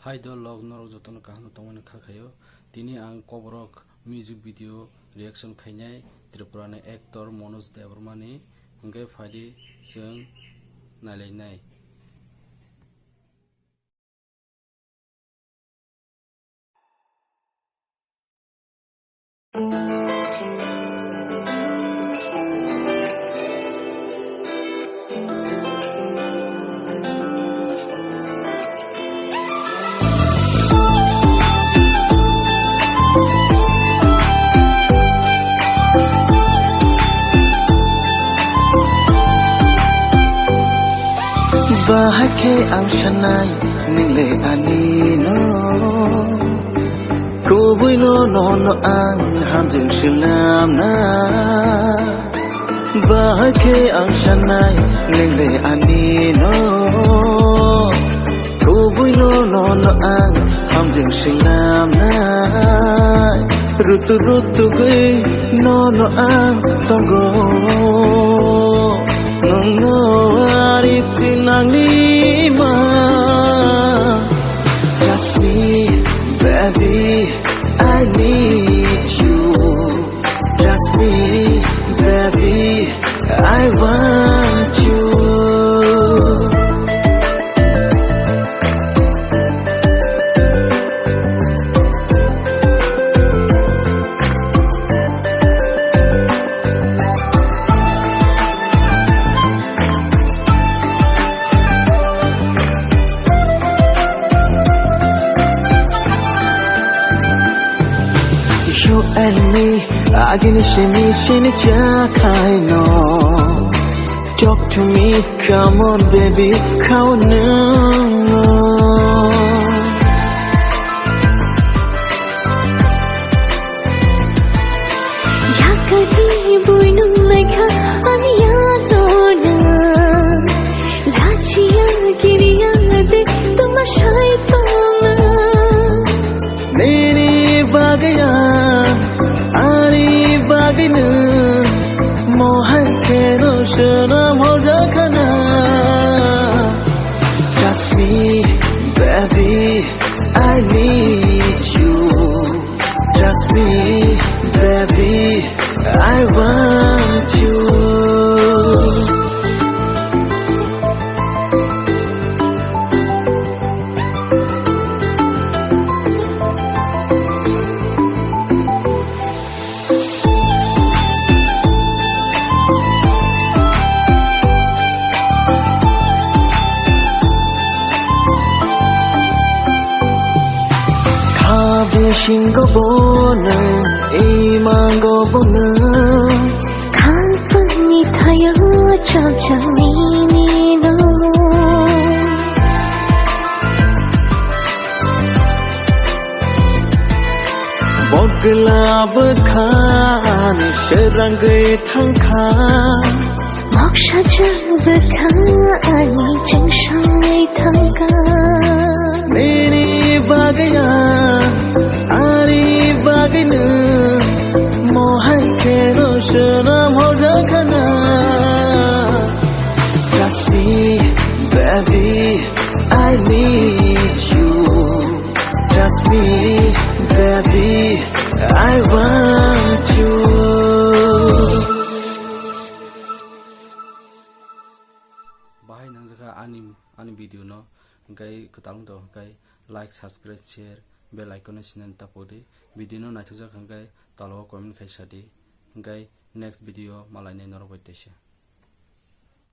Haidol log norok jotono kahno tongmani khakhayo tini ang koborok music video reaction khainai Tripurani actor Manoj Devarmani hingke phadi chwng nalainai. Bahake ang sanay nile anino Kuboy no ang hamjing silam na Bahake ang sanay nile anino Kuboy no ang hamjing silam na Rutu gay no ang tonggo No tinanglima Just me, baby, I need you Just me, baby, I want you You and me, agini shini chakai no. Talk to me, come on baby, come on. Yakati buinu mekha aniya dona. Lachiya kiriya de tuma shaitana. Meri bagaya. Mohai kero shanam ho jakhana Just me, baby, I need you Just me, baby, I want you Shingo bona, imango bona. Kampani thaya chapchani no. Boglab khan, sharangai thangkha. Moksha jab khani changshangai thangka. Meri bagaya. Mohai kero shanam ho jakhana Just me, baby, I need you Just me, baby, I want you Bahai nangjaka ani video no hingkai kwtalung to hingkai like subscribe share bell icon sinan tapodi video no naithukjak hingkai talo comment khaisadi hingkai next video malai nai norok baitese.